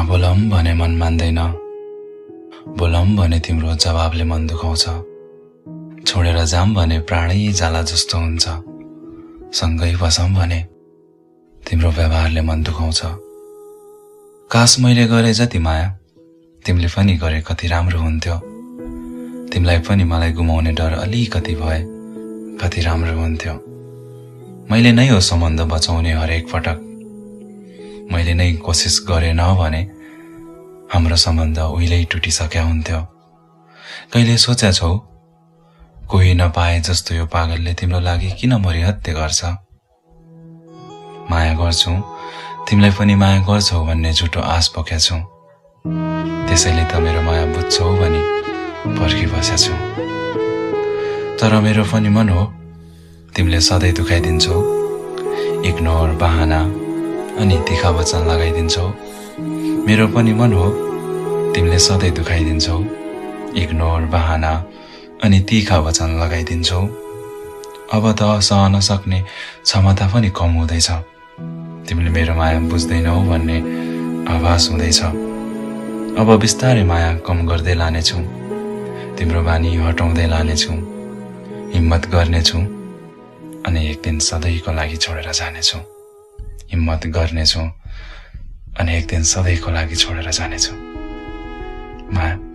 नबोलम भने मन मान्दैन, बोलम भने तिम्रो जवाबले मन दुखाउँछ। छोडेर जाम भने प्राणै जाला जस्तो हुन्छ, सँगै बसम भने तिम्रो व्यवहारले मन दुखाउँछ। काश मैले गरे जति माया तिमीले पनि गरे कति राम्रो हुन्थ्यो। तिमीलाई पनि मलाई गुमाउने डर अलिकति भए कति राम्रो हुन्थ्यो। मैले नै हो सम्बन्ध बचाउने हरेक पटक, मैले नै कोसिस गरेन भने हाम्रो सम्बन्ध उहिल्यै टुटिसक्या हुन्थ्यो। कहिले सोचेछौ कोही नपाए जस्तो यो पागलले तिम्रो लागि किन मरिहत्ते गर्छ? माया गर्छु, तिमीलाई पनि माया गर्छौ भन्ने झुटो आश बोकेछु। त्यसैले त मेरो माया बुझ्छौ भनी पर्खिबसेछु। तर मेरो पनि मन हो तिमीले सधैँ दुखाइदिन्छौ, इग्नोर, बहाना अनि तिखा वचन लगाइदिन्छौ। मेरो पनि मन हो तिमीले सधैँ दुखाइदिन्छौ, इग्नोर, बहाना अनि तिखा वचन लगाइदिन्छौ। अब त सहन सक्ने क्षमता पनि कम हुँदैछ। तिमीले मेरो माया बुझ्दैनौ भन्ने आभास हुँदैछ। अब बिस्तारै माया कम गर्दै लानेछु, तिम्रो बानी हटाउँदै लानेछु, हिम्मत गर्नेछु अनि एक दिन सधैँको लागि छोडेर जानेछु। हिम्मत गर्नेछु अनि एक दिन सधैँको लागि छोडेर जानेछु। माया।